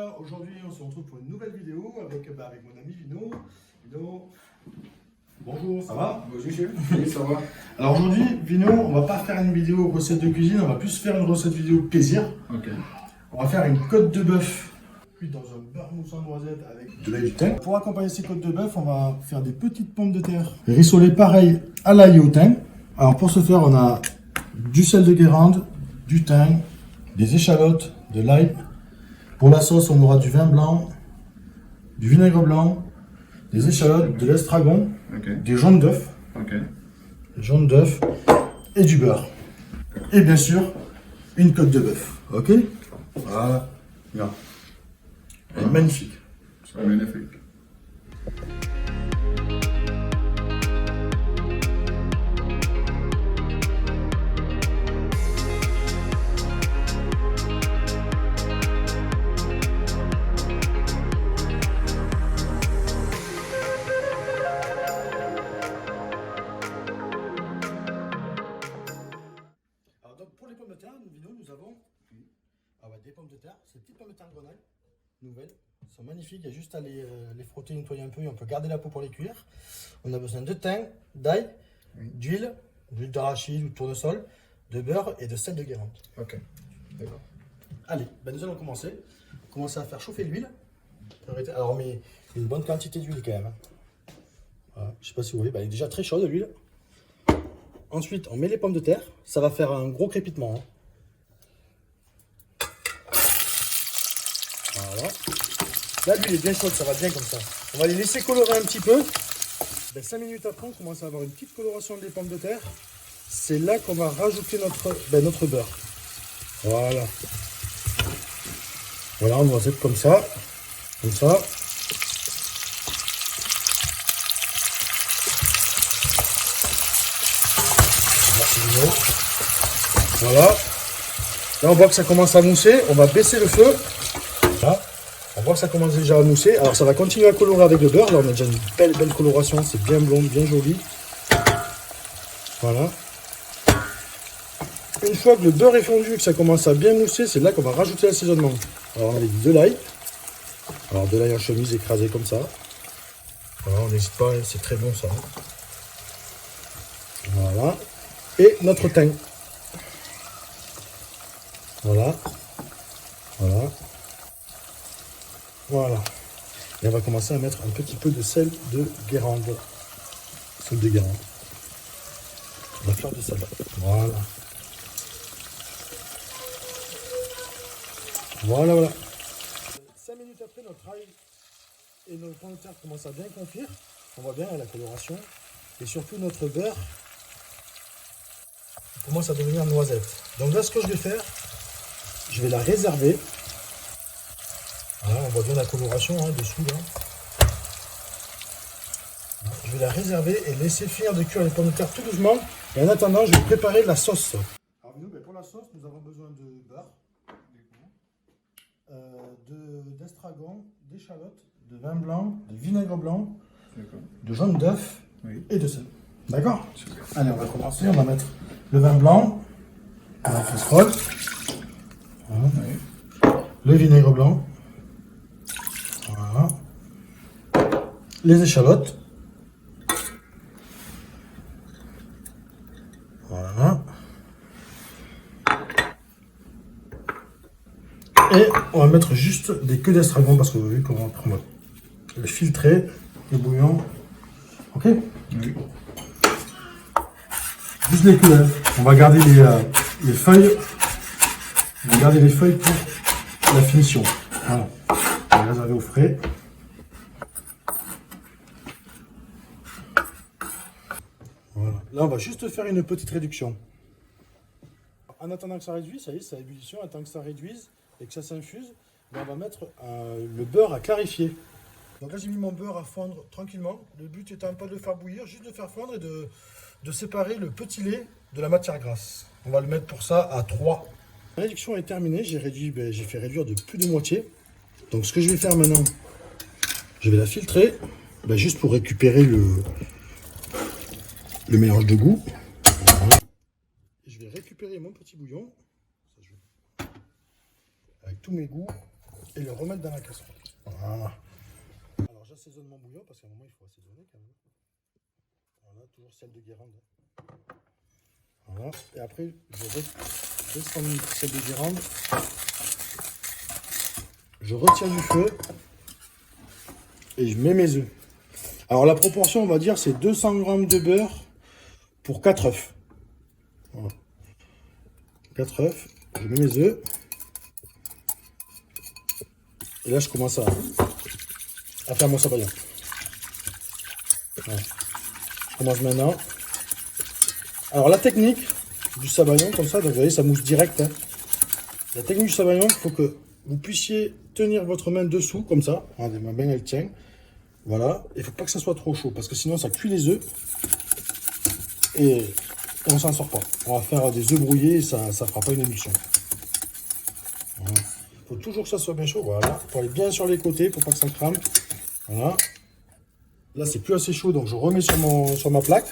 voilà, aujourd'hui on se retrouve pour une nouvelle vidéo avec mon ami Vino. Vino, bonjour, ça va? Bonjour chef, oui ça va. Alors aujourd'hui, Vino, on va pas faire une vidéo recette de cuisine, on va plus faire une recette vidéo plaisir. Ok. On va faire une côte de bœuf cuite dans un beurre mousse en noisette avec de l'ail du thym. Pour accompagner ces côtes de bœuf, on va faire des petites pommes de terre rissolées pareil à l'ail et au thym. Alors pour ce faire, on a du sel de Guérande, du thym, des échalotes, de l'ail. Pour la sauce, on aura du vin blanc, du vinaigre blanc, des échalotes, de l'estragon, des jaunes d'œufs, et du beurre. Et bien sûr, une côte de bœuf. Ok? Voilà. Regarde. Elle est magnifique. C'est magnifique. Alors donc pour les pommes de terre, nous avons des pommes de terre, ces petites pommes de terre grenaille, nouvelles, elles sont magnifiques, il y a juste à les frotter, nettoyer un peu et on peut garder la peau pour les cuire. On a besoin de thym, d'ail, d'huile d'arachide ou de tournesol, de beurre et de sel de Guérande. Ok, d'accord. Allez, nous allons commencer. Commencer à faire chauffer l'huile. Alors on met une bonne quantité d'huile quand même. Hein. Voilà. Je ne sais pas si vous voyez, elle est déjà très chaude l'huile. Ensuite, on met les pommes de terre. Ça va faire un gros crépitement. Hein. Voilà. Là, l'huile est bien chaude, ça va bien comme ça. On va les laisser colorer un petit peu. 5 minutes après, on commence à avoir une petite coloration des pommes de terre. C'est là qu'on va rajouter notre beurre. Voilà. Voilà, on va faire comme ça. Comme ça. Voilà. Là, on voit que ça commence à mousser. On va baisser le feu. Là. On voit que ça commence déjà à mousser. Alors, ça va continuer à colorer avec le beurre. Là, on a déjà une belle coloration. C'est bien blond, bien joli. Voilà. Une fois que le beurre est fondu et que ça commence à bien mousser, c'est là qu'on va rajouter l'assaisonnement. Alors, on a de l'ail. Alors, de l'ail en chemise écrasé comme ça. Voilà, on n'hésite pas, c'est très bon ça. Voilà. Et notre thym. Voilà. Voilà. Voilà. Et on va commencer à mettre un petit peu de sel de Guérande. Voilà. Sel de Guérande. La fleur de sel. Voilà. Voilà. 5 minutes après, notre ail et nos pommes de terre commencent à bien confire. On voit bien la coloration. Et surtout, notre beurre commence à devenir noisette. Donc là, ce que je vais faire, je vais la réserver. Voilà, on voit bien la coloration dessous. Là. Je vais la réserver et laisser finir de cuire les pommes de terre tout doucement. Et en attendant, je vais préparer la sauce. Alors pour la sauce, nous avons besoin de beurre, d'estragon, d'échalotes, de vin blanc, de vinaigre blanc, de jaune d'œuf et de sel. D'accord? Allez, on va commencer. On va mettre le vin blanc à la casserole. Voilà. Le vinaigre blanc. Voilà. Les échalotes. Voilà. Et on va mettre juste des queues d'estragon parce que vous voyez comment on va le filtrer, le bouillon. Ok? Oui. Juste les queues. On va garder les feuilles. On va garder les feuilles pour la finition. Voilà. On va les réserver au frais. Voilà. Là, on va juste faire une petite réduction. En attendant que ça réduise, ça y est, c'est à ébullition. En attendant que ça réduise et que ça s'infuse, on va mettre le beurre à clarifier. Donc là, j'ai mis mon beurre à fondre tranquillement. Le but étant pas de le faire bouillir, juste de le faire fondre et de séparer le petit lait de la matière grasse. On va le mettre pour ça à 3. La réduction est terminée. J'ai fait réduire de plus de moitié. Donc ce que je vais faire maintenant, je vais la filtrer, juste pour récupérer le mélange de goût. Voilà. Je vais récupérer mon petit bouillon. Ça, avec tous mes goûts. et le remettre dans la casserole. Voilà. Alors j'assaisonne mon bouillon parce qu'à un moment il faut assaisonner quand même. Voilà, toujours sel de Guérande. Voilà. Et après je descends le sel de Guérande. Je retire du feu et je mets mes œufs. Alors la proportion on va dire c'est 200 g de beurre pour 4 œufs. Voilà. 4 œufs, je mets mes œufs. Et là je commence à faire mon sabayon. Voilà. Je commence maintenant. Alors la technique du sabayon comme ça, donc vous voyez ça mousse direct. Hein. La technique du sabayon, il faut que vous puissiez tenir votre main dessous comme ça. Regardez, ma main elle tient. Voilà. Il ne faut pas que ça soit trop chaud parce que sinon ça cuit les œufs. Et on s'en sort pas. On va faire des œufs brouillés et ça ne fera pas une émulsion. Voilà. Il faut toujours que ça soit bien chaud. Voilà. Il faut aller bien sur les côtés pour pas que ça crame. Voilà. Là c'est plus assez chaud donc je remets sur ma plaque.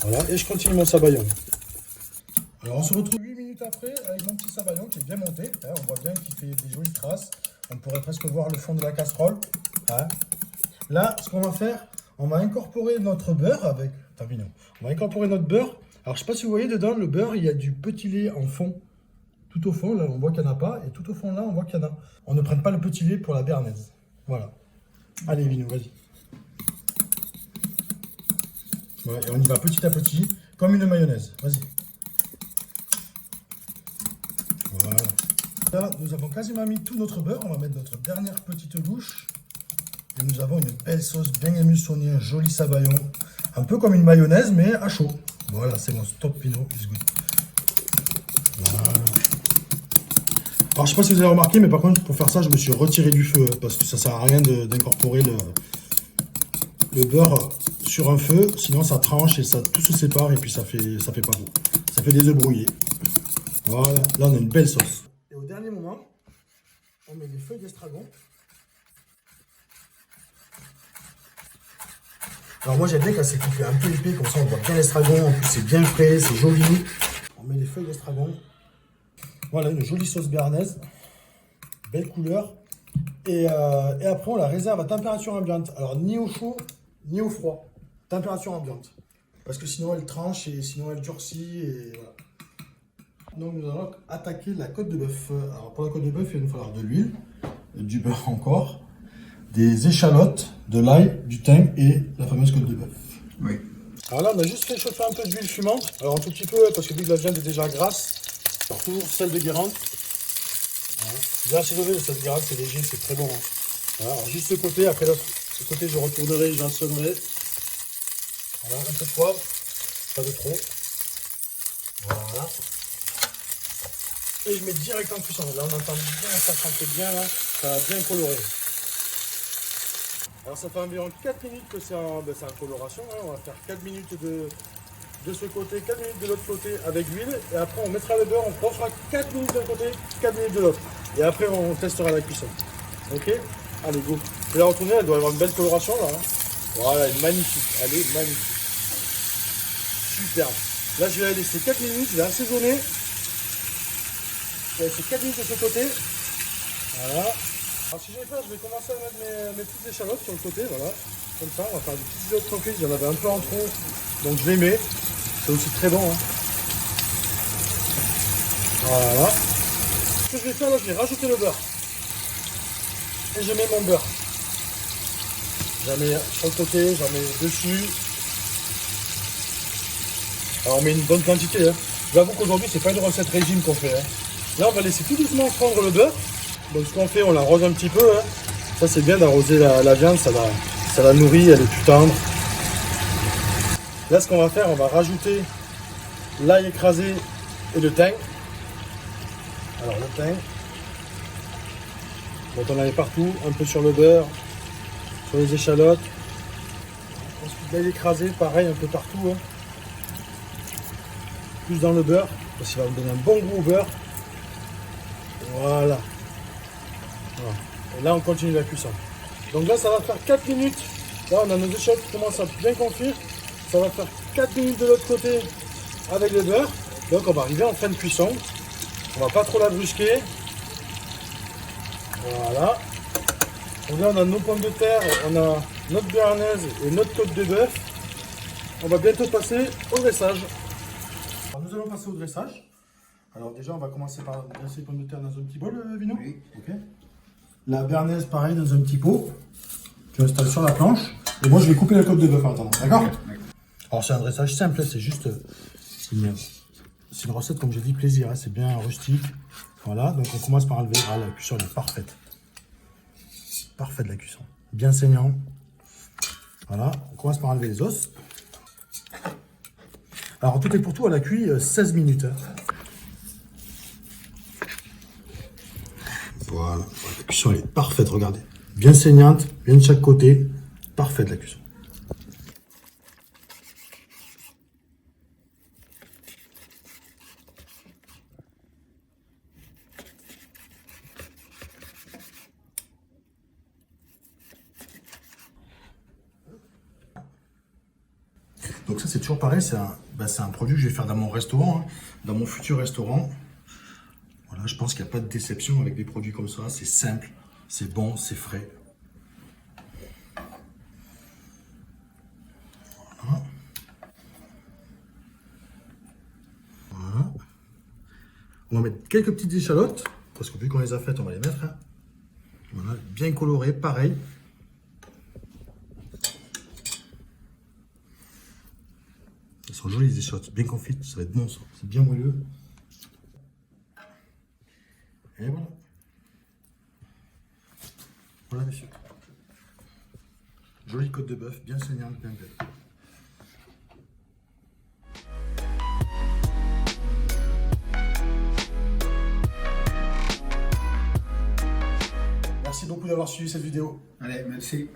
Voilà. Et je continue mon sabayon. Alors on se retrouve 8 minutes après avec mon petit sabayon qui est bien monté. Hein, on voit bien qu'il fait des jolies traces. On pourrait presque voir le fond de la casserole. Hein. Là, ce qu'on va faire, on va incorporer notre beurre avec... On va incorporer notre beurre. Alors je ne sais pas si vous voyez dedans, le beurre, il y a du petit lait en fond. Tout au fond, là on voit qu'il n'y en a pas. Et tout au fond là, on voit qu'il y en a. On ne prenne pas le petit lait pour la béarnaise. Voilà. Allez Vino, vas-y. Voilà, et on y va petit à petit, comme une mayonnaise. Vas-y. Voilà. Là, nous avons quasiment mis tout notre beurre. On va mettre notre dernière petite louche. Et nous avons une belle sauce bien émulsionnée, un joli sabayon. Un peu comme une mayonnaise, mais à chaud. Voilà, c'est mon stop Pinot. Voilà. Alors, je ne sais pas si vous avez remarqué, mais par contre, pour faire ça, je me suis retiré du feu. Parce que ça ne sert à rien d'incorporer le beurre sur un feu. Sinon, ça tranche et ça tout se sépare. Et puis, ça fait pas beau. Ça fait des œufs brouillés. Voilà, là, on a une belle sauce. Et au dernier moment, on met des feuilles d'estragon. Alors moi j'aime bien quand c'est coupé un peu épais, comme ça on voit bien l'estragon, en plus c'est bien frais, c'est joli. On met les feuilles d'estragon. Voilà, une jolie sauce béarnaise, belle couleur. Et après on la réserve à température ambiante. Alors ni au chaud, ni au froid. Température ambiante. Parce que sinon elle tranche et sinon elle durcit et voilà. Donc nous allons attaquer la côte de bœuf. Alors pour la côte de bœuf, il va nous falloir de l'huile, du beurre encore, des échalotes, de l'ail, du thym et la fameuse côte de bœuf. Oui. Alors là, on a juste fait chauffer un peu d'huile fumante. Alors un tout petit peu, parce que vu que la viande est déjà grasse, alors toujours sel de Guérande. Voilà. J'ai assaisonné le sel de Guérande, c'est léger, c'est très bon. Hein. Voilà. Alors juste ce côté, après l'autre côté, je retournerai, j'assaisonnerai. Voilà, un peu de poivre, pas de trop. Voilà. Et je mets direct en cuisson. Là, on entend bien, ça chante bien, là. Ça va bien colorer. Alors ça fait environ 4 minutes que c'est en coloration, hein. On va faire 4 minutes de ce côté, 4 minutes de l'autre côté avec l'huile. Et après on mettra le beurre, on refera 4 minutes d'un côté, 4 minutes de l'autre. Et après on testera la cuisson. Ok? Allez go. Et la retournée, elle doit avoir une belle coloration là. Hein. Voilà, elle est magnifique, elle est magnifique. Superbe. Là je vais la laisser 4 minutes, je vais assaisonner. Je vais laisser 4 minutes de ce côté. Voilà. Alors ce que je vais faire, je vais commencer à mettre mes petites échalotes sur le côté, voilà. Comme ça, on va faire des petites échalotes tranquilles, il y en avait un peu en trop, donc je les mets. C'est aussi très bon. Hein. Voilà. Ce que je vais faire là, je vais rajouter le beurre. Et je mets mon beurre. J'en mets sur le côté, j'en mets dessus. Alors on met une bonne quantité. Hein. J'avoue qu'aujourd'hui, c'est pas une recette régime qu'on fait. Hein. Là, on va laisser tout doucement fondre le beurre. Donc ce qu'on fait, on l'arrose un petit peu. Hein. Ça c'est bien d'arroser la viande, ça la nourrit, elle est plus tendre. Là ce qu'on va faire, on va rajouter l'ail écrasé et le thym. Alors le thym. Donc on en met partout, un peu sur le beurre, sur les échalotes. Ensuite l'ail écrasé, pareil, un peu partout. Hein. Plus dans le beurre, parce qu'il va me donner un bon goût au beurre. Voilà. Voilà. Et là on continue la cuisson. Donc là ça va faire 4 minutes. Là on a nos échalotes qui commencent à bien confire. Ça va faire 4 minutes de l'autre côté avec le beurre. Donc on va arriver en fin de cuisson. On va pas trop la brusquer. Voilà. Donc là, on a nos pommes de terre, on a notre béarnaise et notre côte de bœuf. On va bientôt passer au dressage. Alors, nous allons passer au dressage. Alors déjà, on va commencer par dresser les pommes de terre dans un petit bol, Vino. Oui. Ok. La béarnaise, pareil, dans un petit pot. Tu installes sur la planche. Et moi, je vais couper la côte de bœuf en attendant. D'accord? Alors, c'est un dressage simple, c'est juste c'est une recette, comme j'ai dit, plaisir. Hein, c'est bien rustique. Voilà, donc on commence par enlever. Ah, la cuisson, elle est parfaite. Parfaite la cuisson. Bien saignant. Voilà, on commence par enlever les os. Alors, tout est pour tout, elle a cuit 16 minutes. Hein. Voilà, la cuisson elle est parfaite, regardez. Bien saignante, bien de chaque côté. Parfaite la cuisson. Donc ça c'est toujours pareil, c'est un produit que je vais faire dans mon restaurant, hein, dans mon futur restaurant. Voilà, je pense qu'il n'y a pas de déception avec des produits comme ça, c'est simple, c'est bon, c'est frais. Voilà. Voilà. On va mettre quelques petites échalotes, parce que vu qu'on les a faites, on va les mettre. Hein. Voilà, bien colorées, pareil. Elles sont jolies les échalotes, bien confites, ça va être bon ça, c'est bien moelleux. Et voilà. Voilà messieurs. Jolie côte de bœuf, bien saignante, bien belle. Merci beaucoup d'avoir suivi cette vidéo. Allez, merci.